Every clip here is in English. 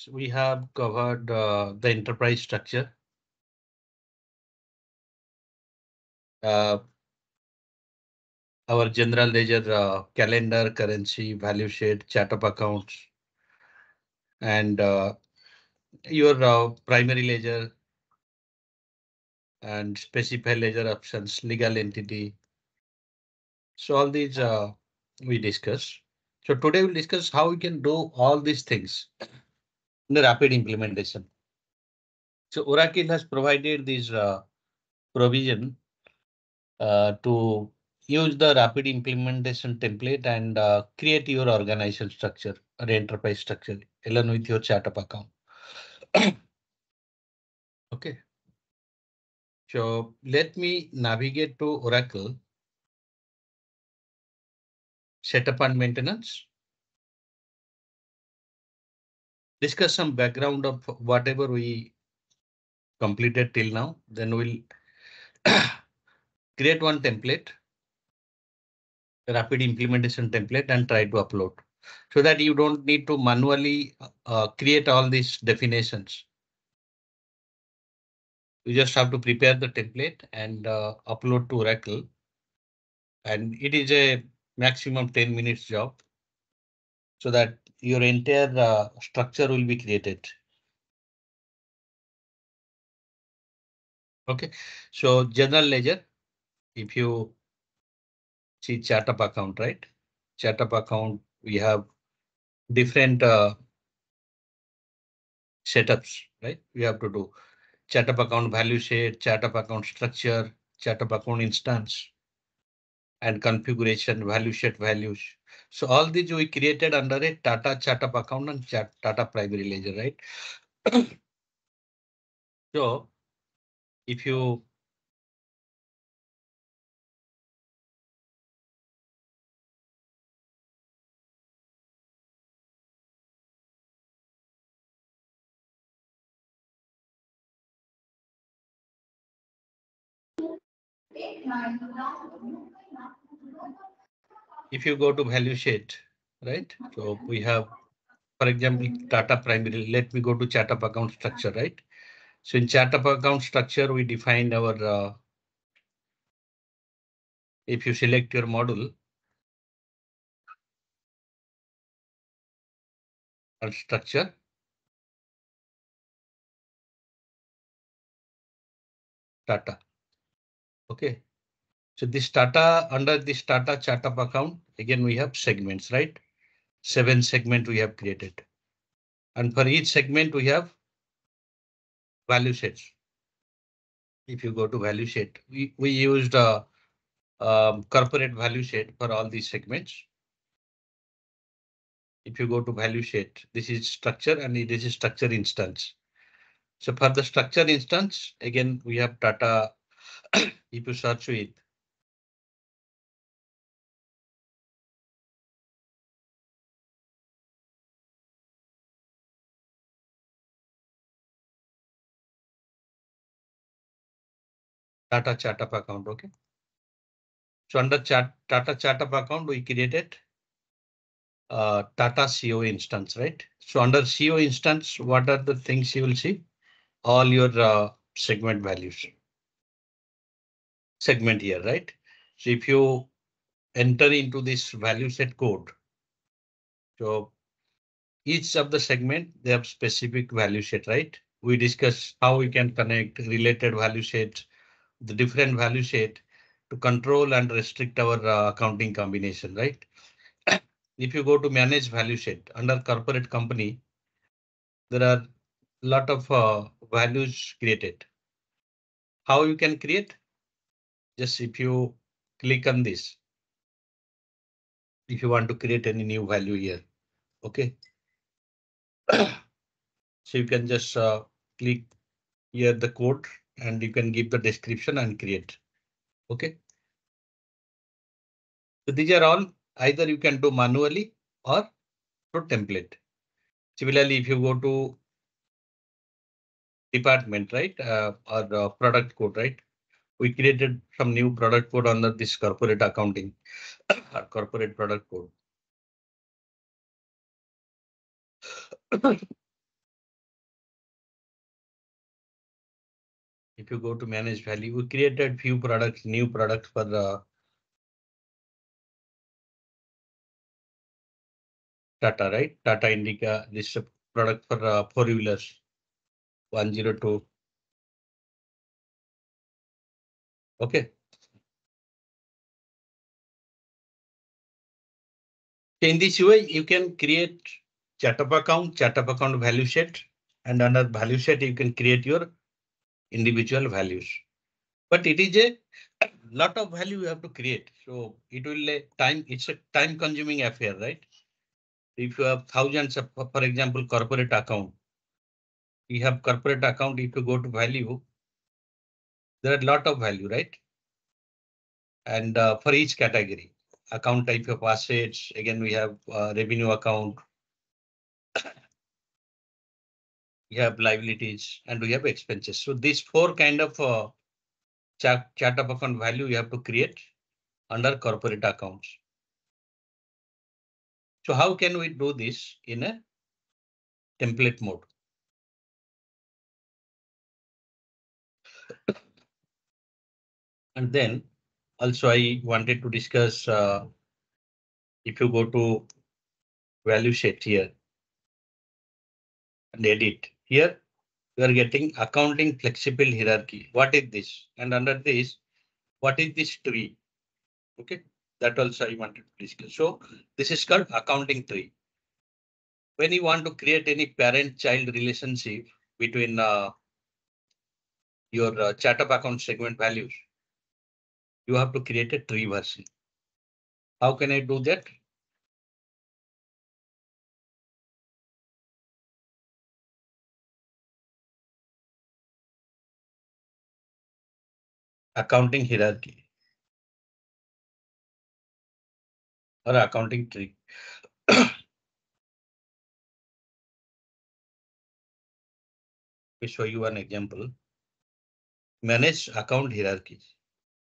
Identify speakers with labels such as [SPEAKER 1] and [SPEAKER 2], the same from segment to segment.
[SPEAKER 1] slides, we have covered the enterprise structure. Our general ledger, calendar, currency, value sheet, chart of accounts, and your primary ledger and specified ledger options, legal entity. So all these we discuss. So today we'll discuss how we can do all these things in the rapid implementation. So Oracle has provided this provision to use the rapid implementation template and create your organizational structure or enterprise structure along with your chart of account. Okay. So let me navigate to Oracle. Setup and maintenance. Discuss some background of whatever we completed till now. Then we'll create one template, rapid implementation template, and try to upload so that you don't need to manually create all these definitions. You just have to prepare the template and upload to Oracle. And it is a maximum 10 minutes job so that your entire structure will be created. OK, so general ledger, if you see chart of account, right? Chart of account, we have different setups, right? We have to do chart of account value sheet, chart of account structure, chart of account instance, and configuration, value sheet values. So all these we created under a Tata chart of account and Tata primary ledger, right? So if you go to value sheet, right? So we have, for example, Tata primary. Let me go to chart of account structure, right? So in chart of account structure, we define our, if you select your module and structure, Tata. Okay. So this Tata, under this Tata chart of account, again, we have segments, right? 7 segments we have created. And for each segment, we have value sets. If you go to value set, we used a corporate value set for all these segments. If you go to value set, this is structure and this is structure instance. So for the structure instance, again, we have Tata. If you search with Tata chart of account, okay. So under Tata chart of account, we created Tata CO instance, right? So under CO instance, what are the things you will see? All your segment values. Segment here, right? So if you enter into this value set code, so each of the segment, they have specific value set, right? We discuss how we can connect related value sets, the different value set to control and restrict our accounting combination, right? If you go to manage value set under corporate company, there are a lot of values created. How you can create? Just if you click on this, if you want to create any new value here, okay. So you can just click here the code and you can give the description and create. Okay. So these are all either you can do manually or through template. Similarly, if you go to department, right, or product code, right, we created some new product code under this corporate accounting or corporate product code. if you go to manage value, we created few products, new products for the Tata, right? Tata Indica, this is a product for four-wheelers, 102. Okay. In this way, you can create chart of account value set, and under value set, you can create your individual values. But it is a lot of value you have to create. So it will time, it's a time consuming affair, right? If you have thousands of, for example, corporate account, you have corporate account, if you go to value, there are a lot of value, right? And for each category, account type of assets, again, we have revenue account, we have liabilities, and we have expenses. So these four kind of chart of account value you have to create under corporate accounts. So how can we do this in a template mode? And then also I wanted to discuss if you go to value set here and edit here, you are getting accounting flexible hierarchy. What is this? And under this, what is this tree? Okay, that also I wanted to discuss. So this is called accounting tree. When you want to create any parent-child relationship between your chart of account segment values, you have to create a tree version. How can I do that? Accounting hierarchy or accounting tree. Let me show you an example. Manage account hierarchies.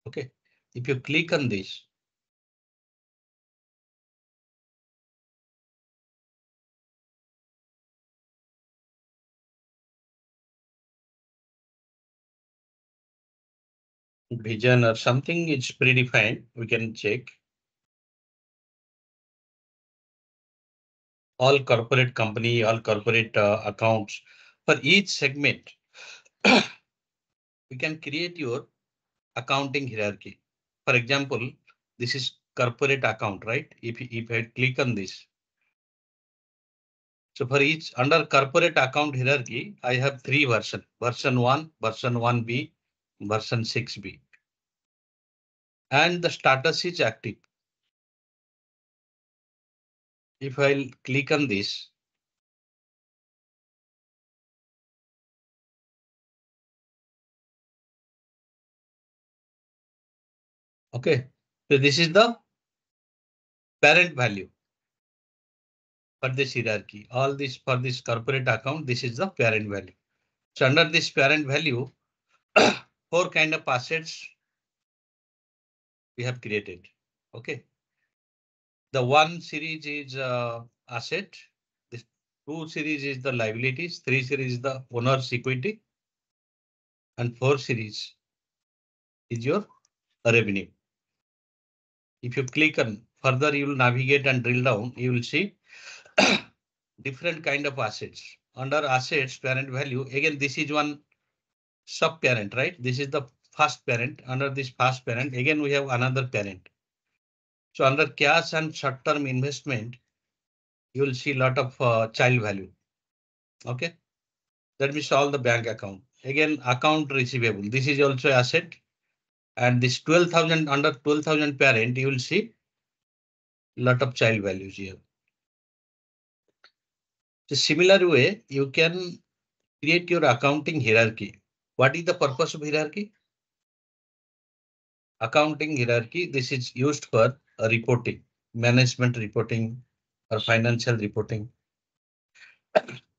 [SPEAKER 1] Okay, if you click on this, vision or something, it's predefined. We can check all corporate company, all corporate accounts for each segment. We can create your accounting hierarchy. For example, this is corporate account, right? If I click on this. So for each under corporate account hierarchy, I have three versions, version 1, version 1B, version 6B. And the status is active. If I'll click on this, okay, so this is the parent value for this hierarchy. All this for this corporate account, this is the parent value. So under this parent value, four kind of assets we have created. Okay. The one series is asset. This two series is the liabilities. Three series is the owner's equity. And four series is your revenue. If you click on further, you will navigate and drill down. You will see different kind of assets. Under assets, parent value. Again, this is one sub parent, right? This is the first parent. Under this first parent, again, we have another parent. So under cash and short-term investment, you will see a lot of child value. Okay. Let me solve the bank account. Again, account receivable. This is also asset. And this 12,000 under 12,000 parent, you will see lot of child values here. The similar way, you can create your accounting hierarchy. What is the purpose of hierarchy? Accounting hierarchy. This is used for reporting, management reporting or financial reporting.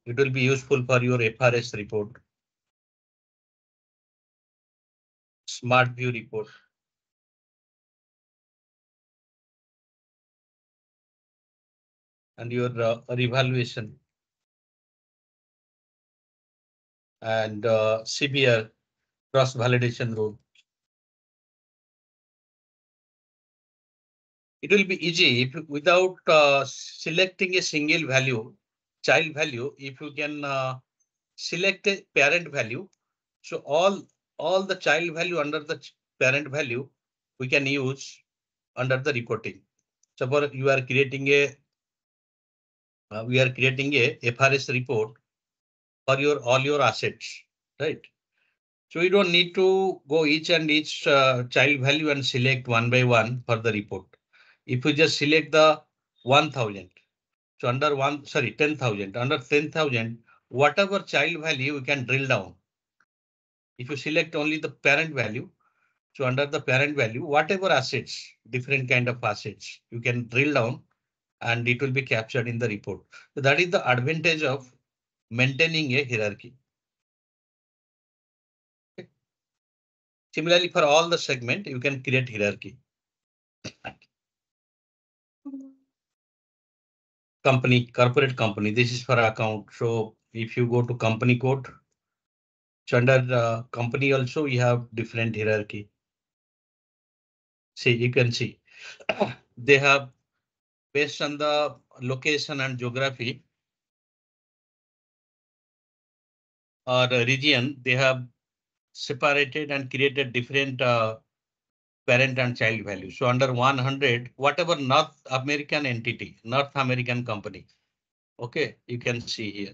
[SPEAKER 1] It will be useful for your FRS report, smart view report. And your revaluation and CBR Cross validation rule. It will be easy if you, without selecting a single value, child value, if you can select a parent value. So all the child value under the parent value we can use under the reporting. Suppose you are creating a we are creating a FRS report for your all your assets, right? So you don't need to go each child value and select one by one for the report. If you just select the 1000, so under 10,000, under 10,000, whatever child value you can drill down. If you select only the parent value, so under the parent value, whatever assets, different kind of assets, you can drill down and it will be captured in the report. So that is the advantage of maintaining a hierarchy. Okay. Similarly, for all the segment, you can create hierarchy. Company, corporate company, this is for account. So if you go to company code, so under company also you have different hierarchy. See, you can see they have based on the location and geography or region, they have separated and created different parent and child value. So under 100, whatever North American entity, North American company. OK, you can see here.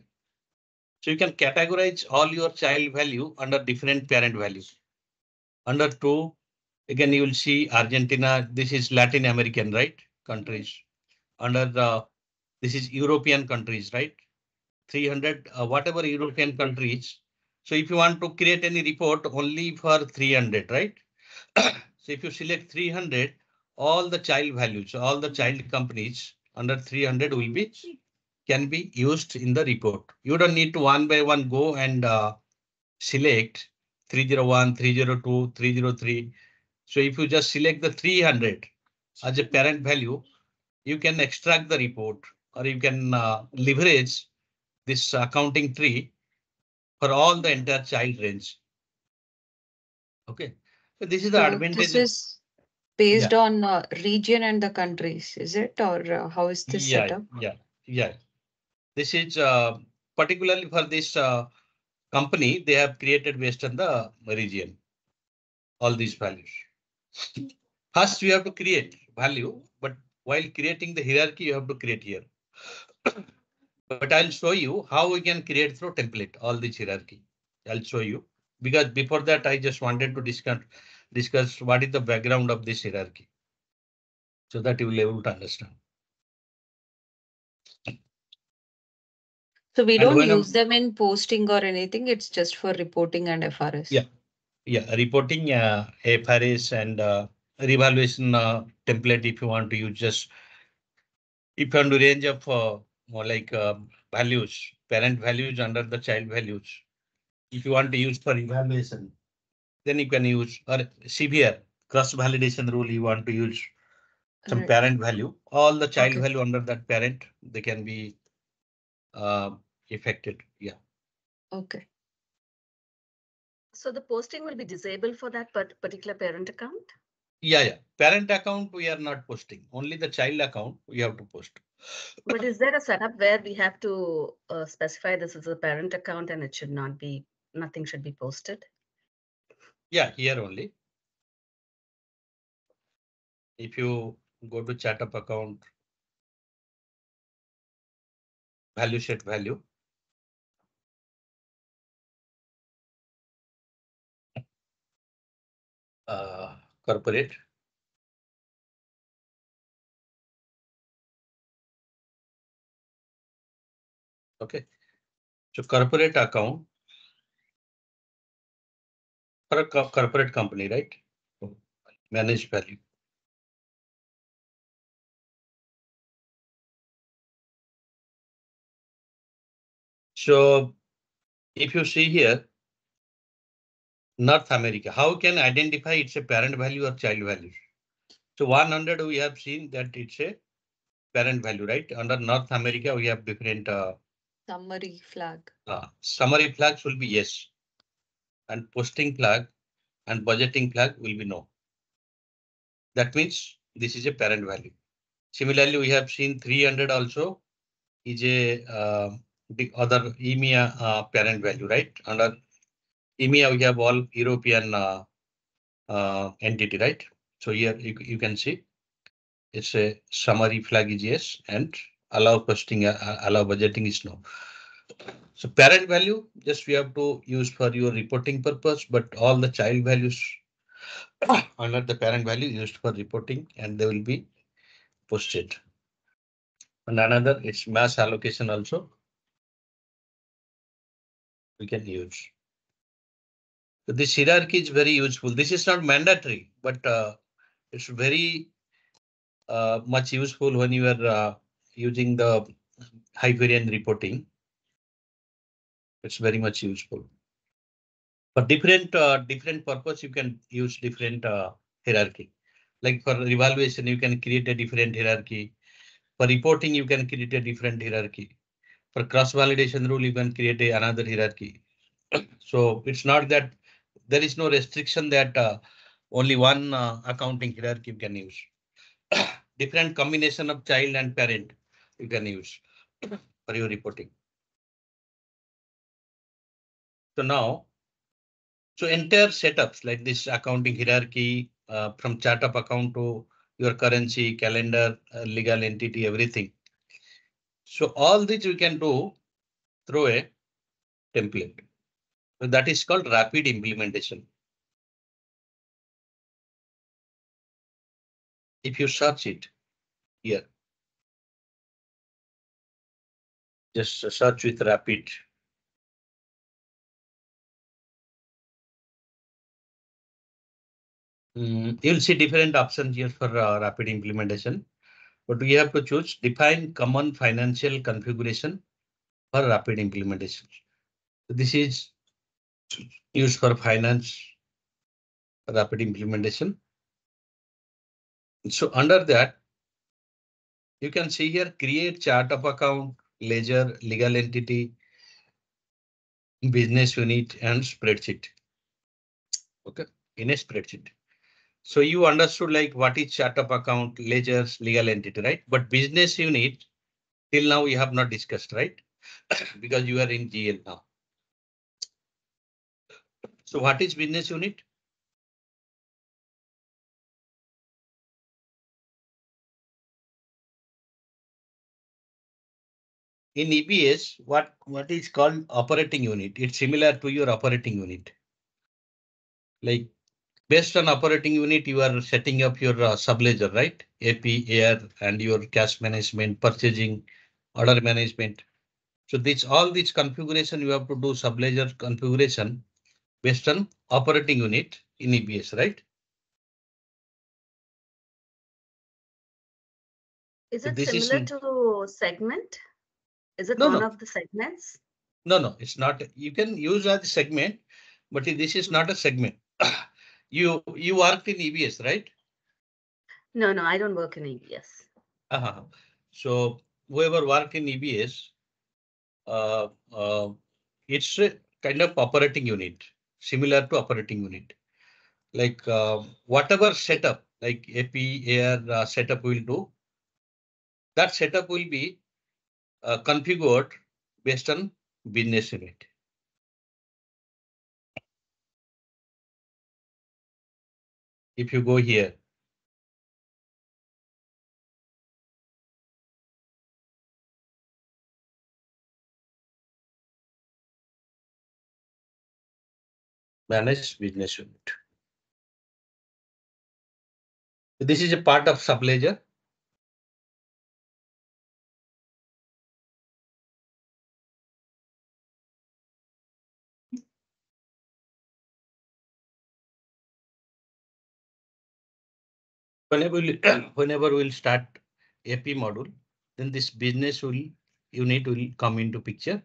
[SPEAKER 1] So you can categorize all your child value under different parent values. Under 2, again, you will see Argentina. This is Latin American, right? Countries. Under this is European countries, right? 300, whatever European countries. So if you want to create any report only for 300, right? So if you select 300, all the child values, all the child companies under 300 will be can be used in the report. You don't need to one by one go and select 301, 302, 303. So if you just select the 300 as a parent value, you can extract the report or you can leverage this accounting tree for all the entire child range. OK, so this is the advantage.
[SPEAKER 2] This is based on region and the countries, is it? Or how is this set up?
[SPEAKER 1] Yeah. This is particularly for this company, they have created based on the region, all these values. First, you have to create value, but while creating the hierarchy, you have to create here. But I'll show you how we can create through template, all this hierarchy. I'll show you because before that, I just wanted to discuss what is the background of this hierarchy so that you will be able to understand.
[SPEAKER 2] So we don't use them in posting or anything. It's just for reporting and FRS.
[SPEAKER 1] Yeah, reporting, FRS and revaluation template. If you want to use just if you want to range of more like values, parent values under the child values. If you want to use for evaluation, then you can use or severe cross validation rule. You want to use some parent value, all the child value under that parent, they can be affected. Yeah.
[SPEAKER 2] OK.
[SPEAKER 3] So the posting will be disabled for that particular parent account?
[SPEAKER 1] Yeah. Parent account, we are not posting. Only the child account we have to post.
[SPEAKER 3] But is there a setup where we have to specify this as a parent account and it should not be, nothing should be posted?
[SPEAKER 1] Yeah, here only. If you go to chart up account, value set value. Corporate. OK, so corporate account for a corporate company, right? Managed value. So if you see here, North America, how can identify it's a parent value or child value? So 100 we have seen that it's a parent value, right? Under North America, we have different
[SPEAKER 2] summary flag.
[SPEAKER 1] Summary flags will be yes. and posting flag and budgeting flag will be no. That means this is a parent value. Similarly, we have seen 300 also is a the other EMEA parent value, right? Under EMEA, we have all European entity, right? So here you can see it's a summary flag is yes and allow posting, allow budgeting is no. So parent value just we have to use for your reporting purpose, but all the child values under the parent value used for reporting and they will be posted. And another it's mass allocation also we can use. So this hierarchy is very useful. This is not mandatory, but it's very much useful when you are using the Hyperion reporting. It's very much useful. For different purpose, you can use different hierarchy. Like for evaluation, you can create a different hierarchy. For reporting, you can create a different hierarchy. For cross-validation rule, you can create another hierarchy. So it's not that there is no restriction that only one accounting hierarchy you can use. Different combination of child and parent you can use for your reporting. So now, so entire setups like this accounting hierarchy from chart of account to your currency, calendar, legal entity, everything. So all this we can do through a template. So that is called rapid implementation. If you search it here, just search with rapid. You'll see different options here for rapid implementation, but we have to choose define common financial configuration for rapid implementation. So this is used for finance rapid implementation. So under that, you can see here create chart of account, ledger, legal entity, business unit, and spreadsheet. Okay, in a spreadsheet. So you understood like what is chart of account, ledgers, legal entity, right? But business unit till now we have not discussed, right? Because you are in GL now. So what is business unit? In EBS, what is called operating unit? It's similar to your operating unit. Like based on operating unit, you are setting up your subledger, right? AP, AR, and your cash management, purchasing, order management. So this all this configuration you have to do subledger configuration based on operating unit in EBS, right?
[SPEAKER 3] Is
[SPEAKER 1] So
[SPEAKER 3] it
[SPEAKER 1] this is
[SPEAKER 3] similar to segment? Is it
[SPEAKER 1] no,
[SPEAKER 3] one
[SPEAKER 1] no.
[SPEAKER 3] of the segments?
[SPEAKER 1] No, it's not. You can use as a segment, but this is not a segment. You worked in EBS, right?
[SPEAKER 3] No, I don't work in EBS.
[SPEAKER 1] So whoever worked in EBS, it's a kind of operating unit, similar to operating unit. Like whatever setup, like AP, AR setup will do, that setup will be configured based on business unit. If you go here, manage business unit. This is a part of subledger. Whenever we'll start AP module, then this business unit will come into picture.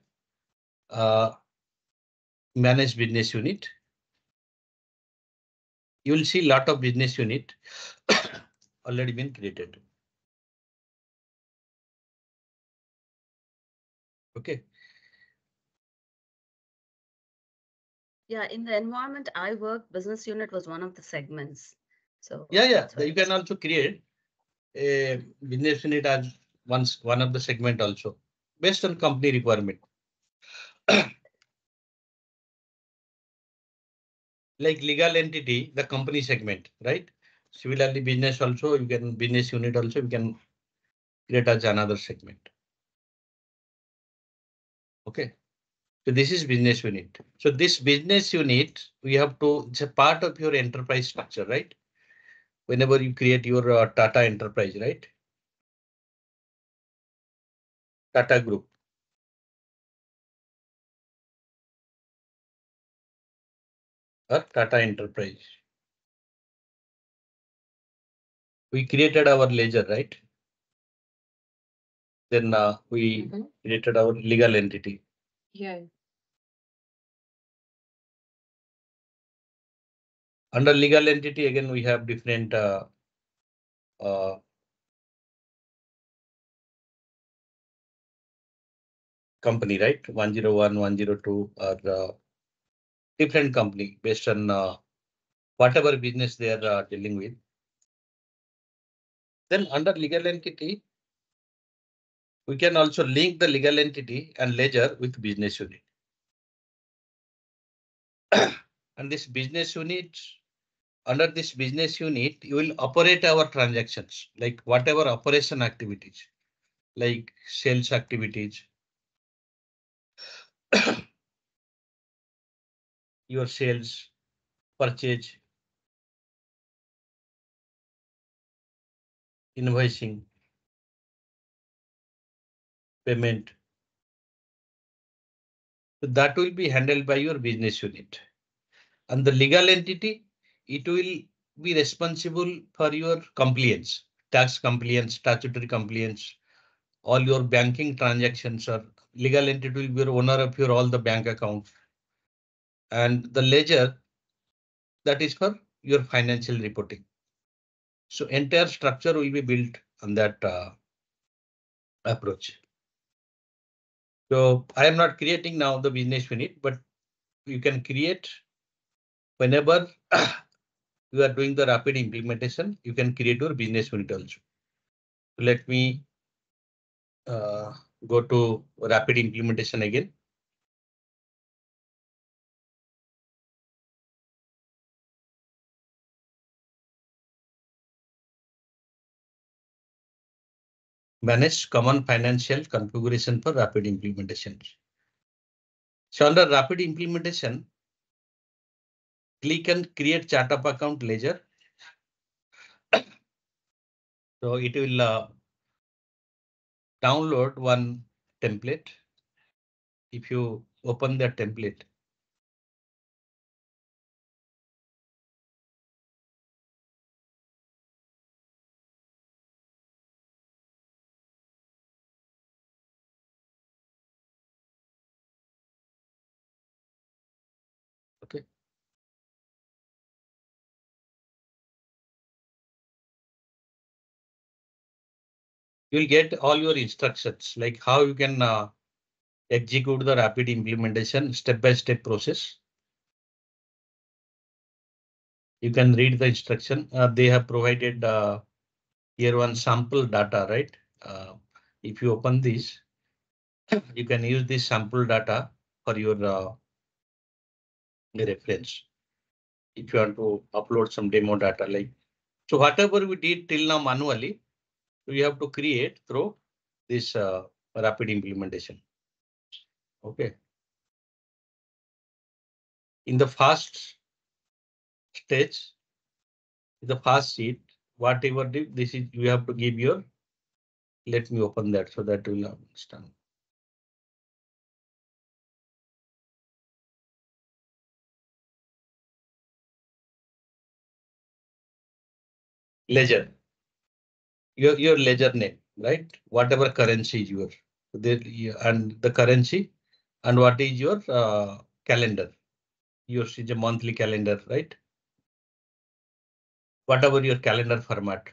[SPEAKER 1] Manage business unit. You will see lot of business unit already been created. Okay.
[SPEAKER 3] Yeah, in the environment I work, business unit was one of the segments. So
[SPEAKER 1] Yeah,
[SPEAKER 3] that's why
[SPEAKER 1] you can also create a business unit as one of the segment also based on company requirement. Like legal entity, the company segment, right? Similarly, business also, you can business unit also, you can create as another segment. Okay. So this is business unit. So this business unit, we have to, it's a part of your enterprise structure, right? Whenever you create your Tata enterprise, right? Tata group. Or Tata enterprise. We created our ledger, right? Then we created our legal entity.
[SPEAKER 2] Yeah.
[SPEAKER 1] Under legal entity, again, we have different company, right? 101, 102 or different company based on whatever business they are dealing with. Then under legal entity, we can also link the legal entity and ledger with business unit. And this business unit, under this business unit, you will operate our transactions, like whatever operation activities, like sales activities, your sales, purchase, invoicing, payment. So that will be handled by your business unit. And the legal entity, it will be responsible for your compliance, tax compliance, statutory compliance, all your banking transactions. Or legal entity will be your owner of your all the bank accounts. And the ledger, that is for your financial reporting. So entire structure will be built on that approach. So I am not creating now the business unit, but you can create whenever you are doing the rapid implementation, you can create your business unit also. Let me go to rapid implementation again. Manage common financial configuration for rapid implementation. So under rapid implementation, click and create chart of account ledger. So it will download one template. If you open the template, okay. You'll get all your instructions, like how you can execute the rapid implementation step-by-step process. You can read the instruction. They have provided here one sample data, right? If you open this, you can use this sample data for your reference. If you want to upload some demo data, like so, whatever we did till now manually, we have to create through this rapid implementation. Okay. In the first stage, the first sheet, whatever did, this is you have to give your. Let me open that so that you will understand. Ledger. Your ledger name, right? Whatever currency is yours, and the currency, and what is your calendar. Yours is a monthly calendar, right? Whatever your calendar format,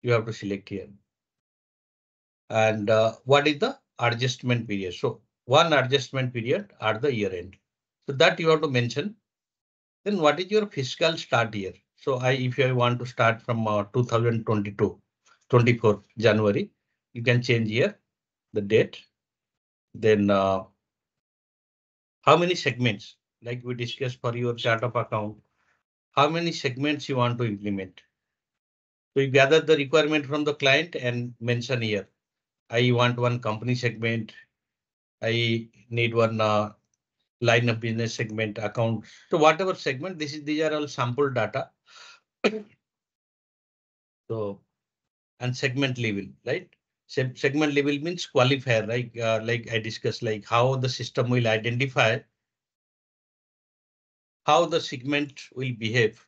[SPEAKER 1] you have to select here. And what is the adjustment period? So one adjustment period at the year end. So that you have to mention. Then what is your fiscal start year? So if I want to start from 2022, 24 January, you can change here the date. Then how many segments, like we discussed for your chart of account, how many segments you want to implement. So you gather the requirement from the client and mention here. I want one company segment. I need one line of business segment account. So whatever segment, these are all sample data. So and segment level, right? Segment level means qualifier, like I discussed, like how the system will identify how the segment will behave.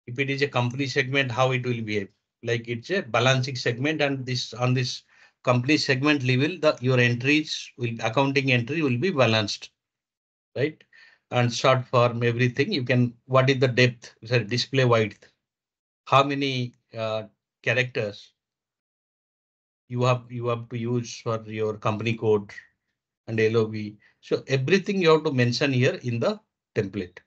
[SPEAKER 1] If it is a company segment, how it will behave. Like it's a balancing segment, and this on this company segment level, your entries will accounting entry will be balanced, right? And short form, everything you can. What is the depth? Sorry, display width. How many characters you have to use for your company code and LOB. So everything you have to mention here in the template.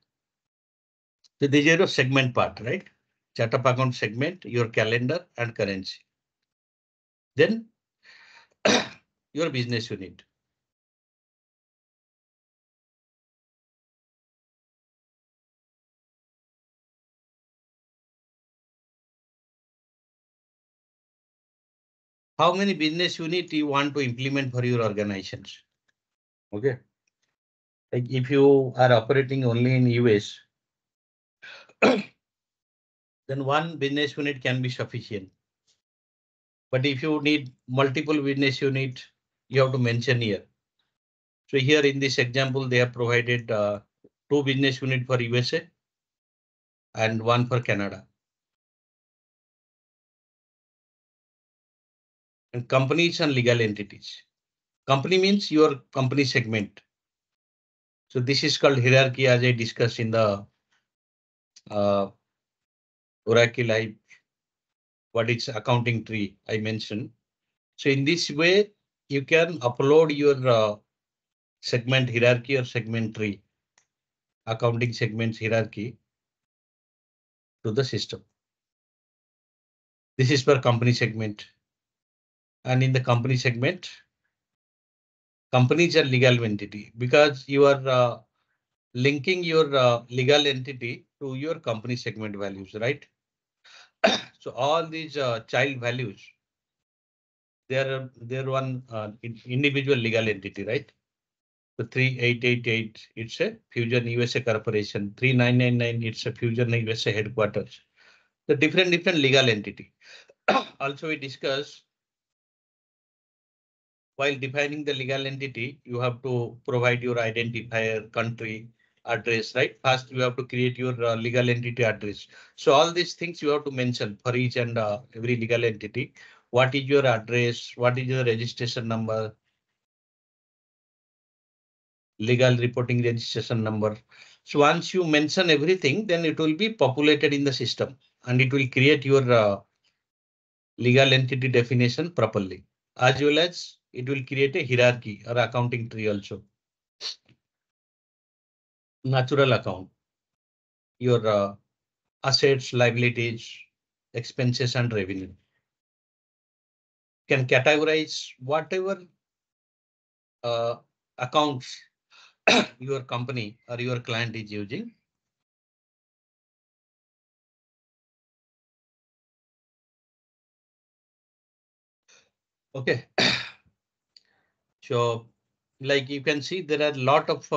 [SPEAKER 1] So this is your segment part, right? Chart of account segment, your calendar and currency. Then your business unit. How many business unit you want to implement for your organizations? Okay. Like if you are operating only in US, then one business unit can be sufficient. But if you need multiple business unit, you have to mention here. So here in this example, they have provided 2 business unit for USA and 1 for Canada. And companies and legal entities. Company means your company segment. So this is called hierarchy, as I discussed in the Oracle Live, what is accounting tree I mentioned. So in this way, you can upload your segment hierarchy or segment tree, accounting segments hierarchy to the system. This is for company segment. And in the company segment, companies are legal entity because you are linking your legal entity to your company segment values, right? So all these child values, they're one individual legal entity, right? So 3888, it's a Fusion USA Corporation. 3999, it's a Fusion USA headquarters. The different legal entity. Also, we discuss while defining the legal entity, you have to provide your identifier, country, address, right? First, you have to create your legal entity address. So all these things you have to mention for each and every legal entity. What is your address? What is your registration number? Legal reporting registration number. So once you mention everything, then it will be populated in the system and it will create your legal entity definition properly, as well as it will create a hierarchy or accounting tree also. Natural account, your assets, liabilities, expenses and revenue. Can categorize whatever accounts your company or your client is using. Okay. So like you can see, there are a lot of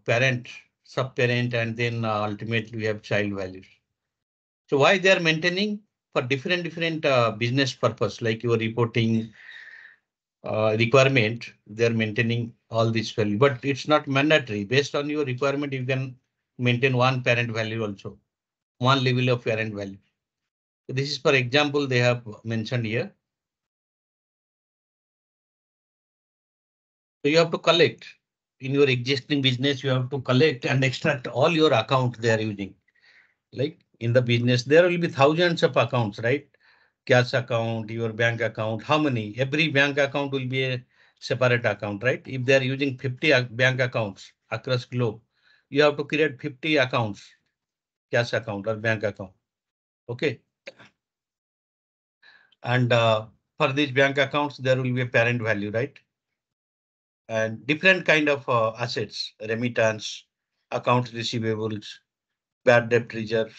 [SPEAKER 1] parent, sub-parent, and then ultimately we have child values. So why they are maintaining for different business purpose, like your reporting requirement, they are maintaining all this value, but it's not mandatory. Based on your requirement, you can maintain one parent value also, one level of parent value. So this is for example, they have mentioned here. So you have to collect in your existing business, you have to collect and extract all your account they are using. Like in the business, there will be thousands of accounts, right? Cash account, your bank account, how many? Every bank account will be a separate account, right? If they are using 50 bank accounts across globe, you have to create 50 accounts, cash account or bank account. Okay. And for these bank accounts, there will be a parent value, right? And different kind of assets, remittance, accounts receivables, bad debt reserves.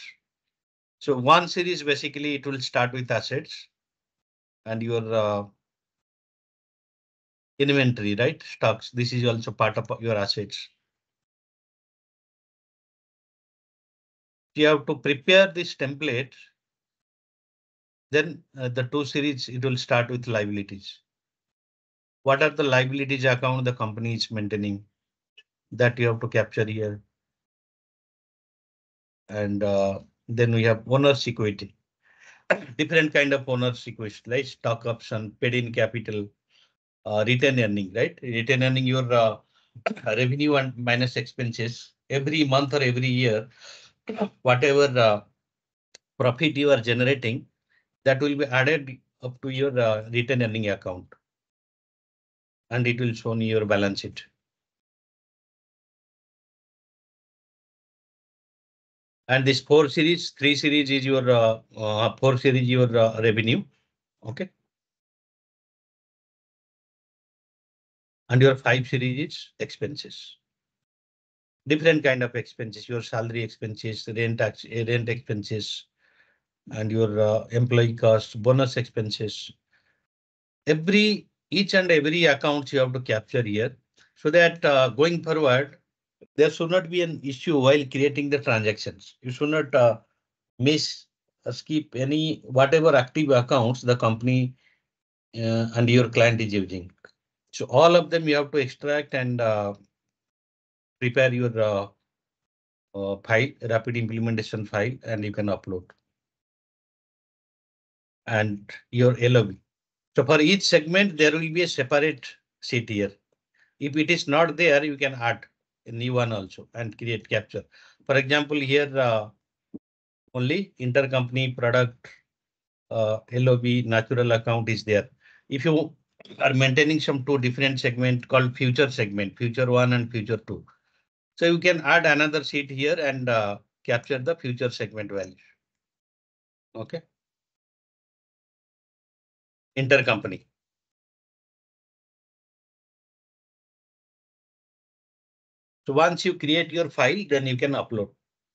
[SPEAKER 1] So one series, basically, it will start with assets and your inventory, right? Stocks. This is also part of your assets. You have to prepare this template. Then the 2 series, it will start with liabilities. What are the liabilities account the company is maintaining that you have to capture here? And then we have owner's equity. Different kind of owner's equity, like stock option, paid in capital, retained earning, right? Retained earning, your revenue and minus expenses every month or every year, whatever profit you are generating, that will be added up to your retained earning account. And it will show in your balance sheet. And this 4 series, 3 series is your 4 series your revenue. Okay. And your 5 series is expenses. Different kind of expenses, your salary expenses, rent expenses, and your employee cost, bonus expenses. Each and every account you have to capture here, so that going forward, there should not be an issue while creating the transactions. You should not miss or skip any whatever active accounts the company and your client is using. So all of them you have to extract and prepare your file, rapid implementation file, and you can upload. And your LOB. So for each segment, there will be a separate sheet here. If it is not there, you can add a new one also and create capture. For example, here only intercompany product LOB natural account is there. If you are maintaining some 2 different segment called future segment, future 1 and future 2. So you can add another sheet here and capture the future segment value. Okay. Intercompany. So once you create your file, then you can upload.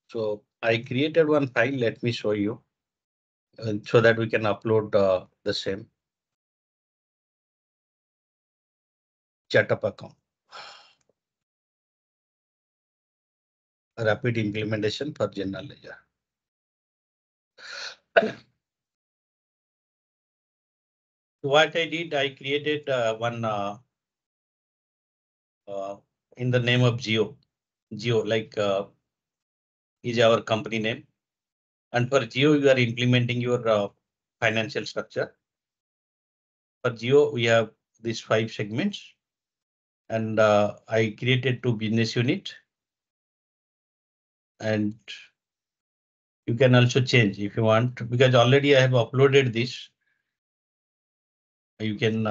[SPEAKER 1] So I created one file. Let me show you so that we can upload the same chart account. Rapid implementation for general ledger. What I did, I created one in the name of Geo. Geo, like is our company name. And for Geo, you are implementing your financial structure. For Geo, we have these 5 segments. And I created 2 business unit. And you can also change if you want, because already I have uploaded this. You can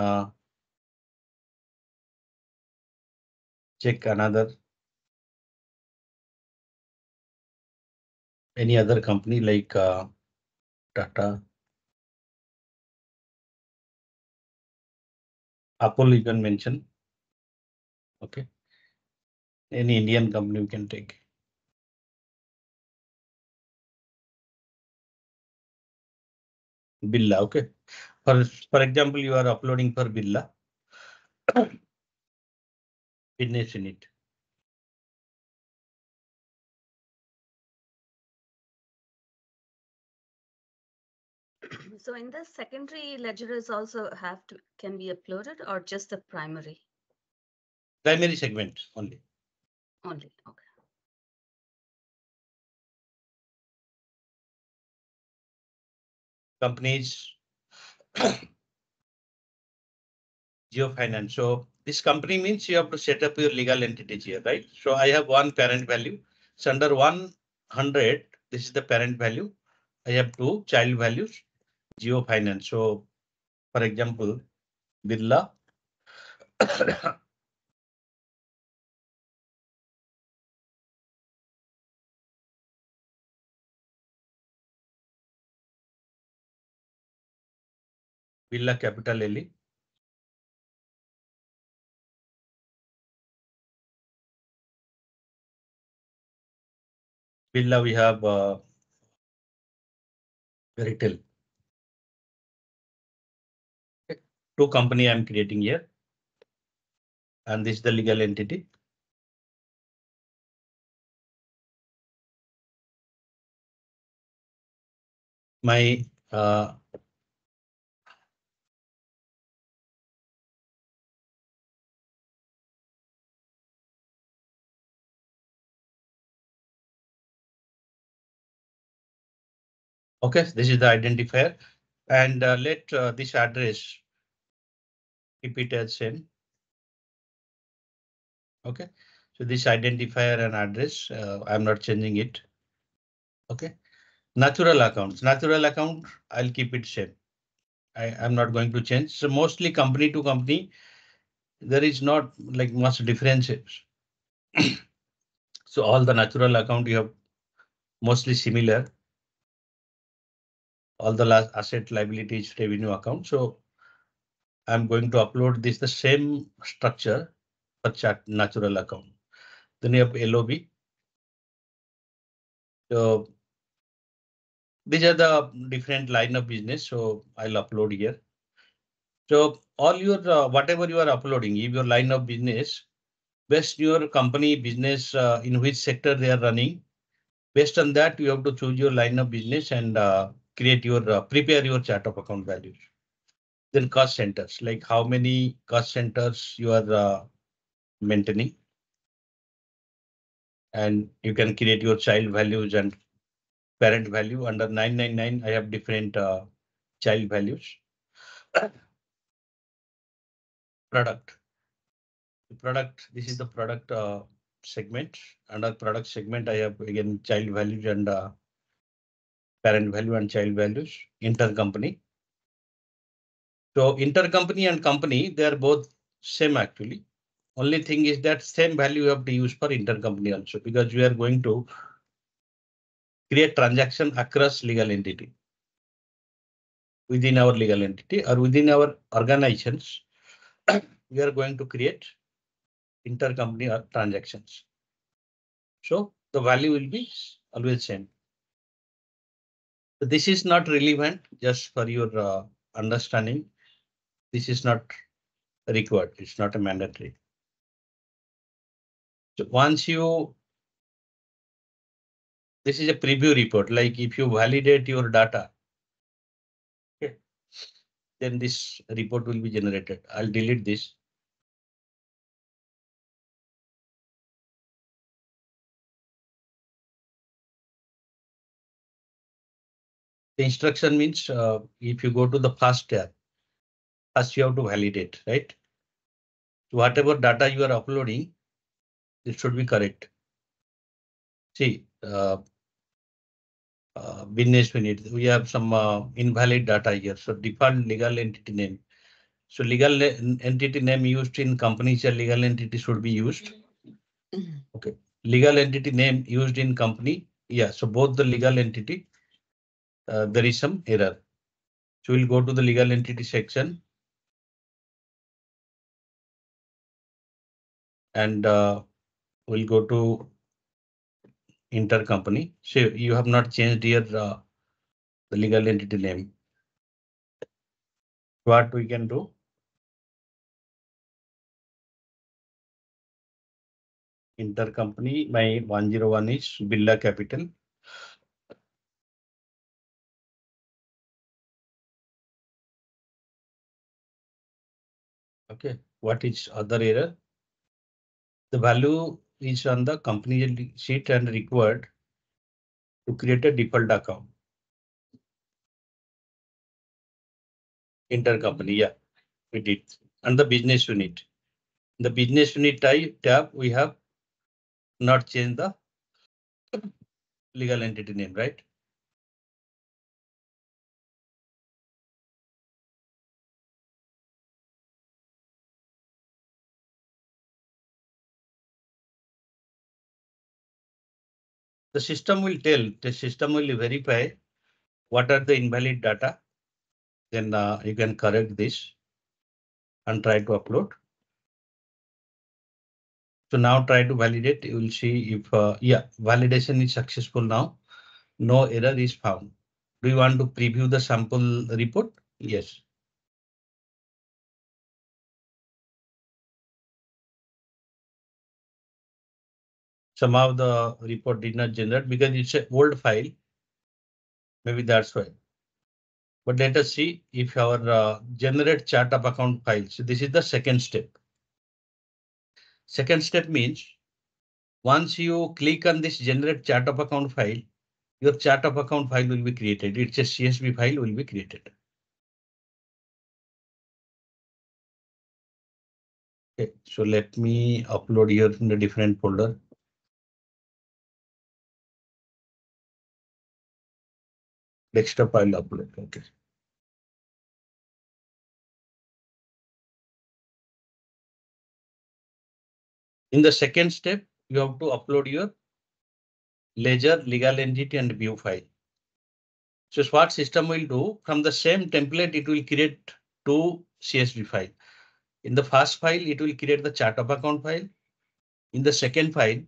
[SPEAKER 1] check any other company like Tata, Apple, you can mention. Okay. Any Indian company you can take. Birla, okay. For example, you are uploading for Birla. Business unit.
[SPEAKER 3] So in the secondary ledger is also can be uploaded or just the primary?
[SPEAKER 1] Primary segment only.
[SPEAKER 3] Only, okay.
[SPEAKER 1] Companies. Geofinance. So this company means you have to set up your legal entities here, right? So I have one parent value. So under 100, this is the parent value. I have 2 child values, Geofinance. So for example, Birla. Birla Capital LE. Birla we have retail. Two company I'm creating here. And this is the legal entity. My okay, this is the identifier, and let this address keep it as same. Okay, so this identifier and address, I'm not changing it. Okay, natural accounts, I'll keep it same. I'm not going to change. So mostly company to company, there is not like much differences. So all the natural account you have mostly similar. All the last asset, liabilities, revenue account. So I'm going to upload this the same structure for chart natural account. Then you have LOB. So these are the different line of business. So I'll upload here. So all your whatever you are uploading, if your line of business, based your company business in which sector they are running. Based on that, you have to choose your line of business and create your prepare your chart of account values. Then cost centers, like how many cost centers you are maintaining. And you can create your child values and parent value. Under 999, I have different child values. Product. This is the product segment. Under product segment, I have again child values and parent value and child values. Intercompany. So intercompany and company, they are both same actually. Only thing is that same value you have to use for intercompany also, because we are going to create transaction across legal entity. Within our legal entity or within our organizations, we are going to create intercompany transactions. So the value will be always same. So this is not relevant, just for your understanding. This is not required. It's not a mandatory. So once you, this is a preview report, like if you validate your data, okay, then this report will be generated. I'll delete this. The instruction means if you go to the first tab, first you have to validate, right? So whatever data you are uploading, it should be correct. See, business unit, we have some invalid data here. So default legal entity name. So legal entity name used in companies, legal entity should be used. Okay, legal entity name used in company. Yeah, so both the legal entity, there is some error. So we'll go to the legal entity section. And we'll go to intercompany. So you have not changed here the legal entity name. What we can do? Intercompany, my 101 is Birla Capital. Okay, what is other error? The value is on the company sheet and required to create a default account. Intercompany, yeah, we did. And the business unit. The business unit tab, we have not changed the legal entity name, right? The system will verify what are the invalid data then you can correct this and try to upload. So now try to validate. You will see if yeah, validation is successful now. No error is found. Do you want to preview the sample report? Yes. Somehow the report did not generate because it's an old file. Maybe that's why. But let us see if our generate chart of account file. So this is the second step. Second step means once you click on this generate chart of account file, your chart of account file will be created. It's a CSV file will be created. Okay, so let me upload here in a different folder. Desktop file upload. Okay. In the second step, you have to upload your ledger, legal entity and view file. So what system will do from the same template, it will create two CSV file. In the first file, it will create the chart of account file. In the second file,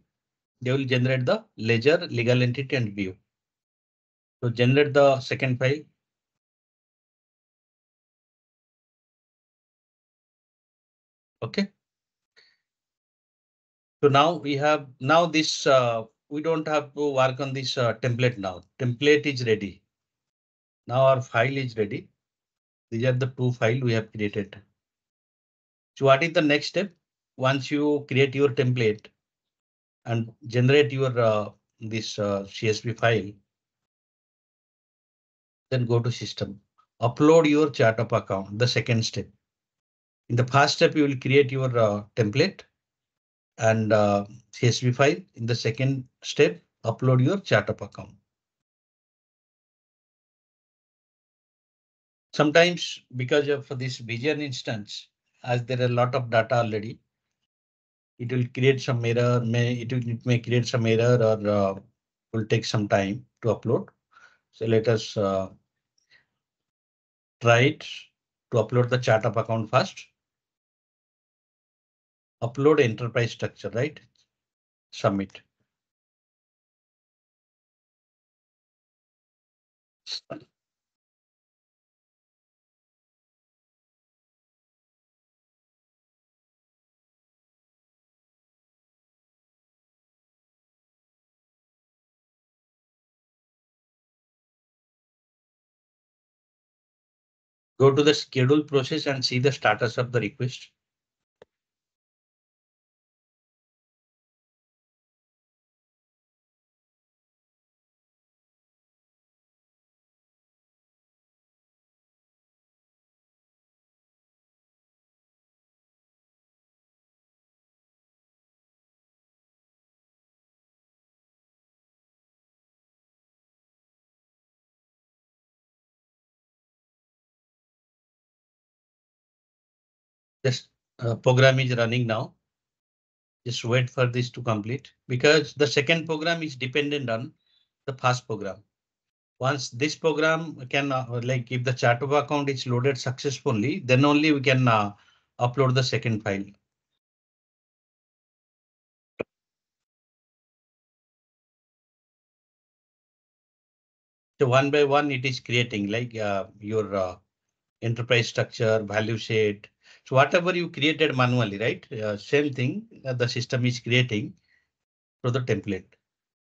[SPEAKER 1] they will generate the ledger, legal entity and view. So generate the second file. Okay. So now we have this, we don't have to work on this template now. Template is ready. Now our file is ready. These are the two files we have created. So what is the next step? Once you create your template and generate your this CSV file, then go to system, upload your chart of account, the second step. In the first step, you will create your template and CSV file. In the second step, upload your chart of account. Sometimes because of this Vision instance, as there are a lot of data already, it will create some error. It may create some error or will take some time to upload. So let us try it to upload the chart of account first. Upload enterprise structure, right? Submit. Go to the schedule process and see the status of the request. This program is running now. Just wait for this to complete because the second program is dependent on the first program. Once this program can like if the chart of account is loaded successfully, then only we can upload the second file. So one by one it is creating like your enterprise structure, value set. So whatever you created manually, right? Same thing the system is creating for the template.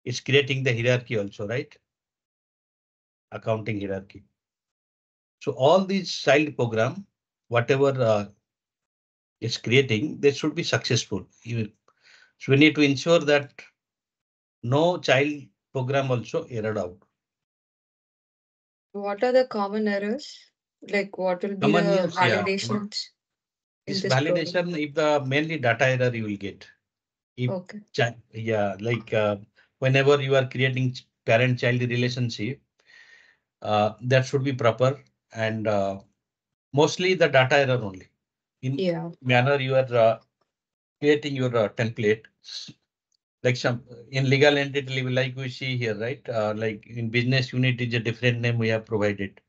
[SPEAKER 1] It's creating the hierarchy also, right? Accounting hierarchy. So all these child program, whatever it's creating, they should be successful. So we need to ensure that no child program also errored out.
[SPEAKER 2] What are the common errors? Like what will be
[SPEAKER 1] Common
[SPEAKER 2] the
[SPEAKER 1] errors, yeah.
[SPEAKER 2] validations in
[SPEAKER 1] This
[SPEAKER 2] this program?
[SPEAKER 1] validation, if the mainly data error you will get. If
[SPEAKER 2] Okay.
[SPEAKER 1] yeah, like whenever you are creating parent-child relationship, that should be proper and mostly the data error only. In manner you are creating your template. Like some in legal entity, like we see here, right? Like in business unit is a different name we have provided.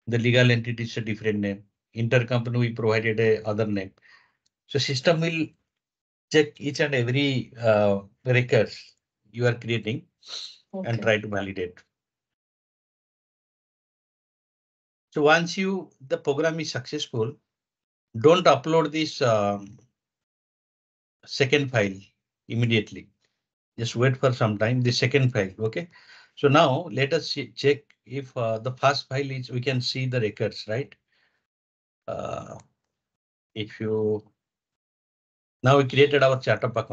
[SPEAKER 1] The legal entity is a different name. Intercompany, we provided a other name. So system will check each and every records you are creating and try to validate. So once the program is successful, don't upload this second file immediately. Just wait for some time, the second file. Okay. So now let us check if the first file is, we can see the records, right? If you now we created our chart of account.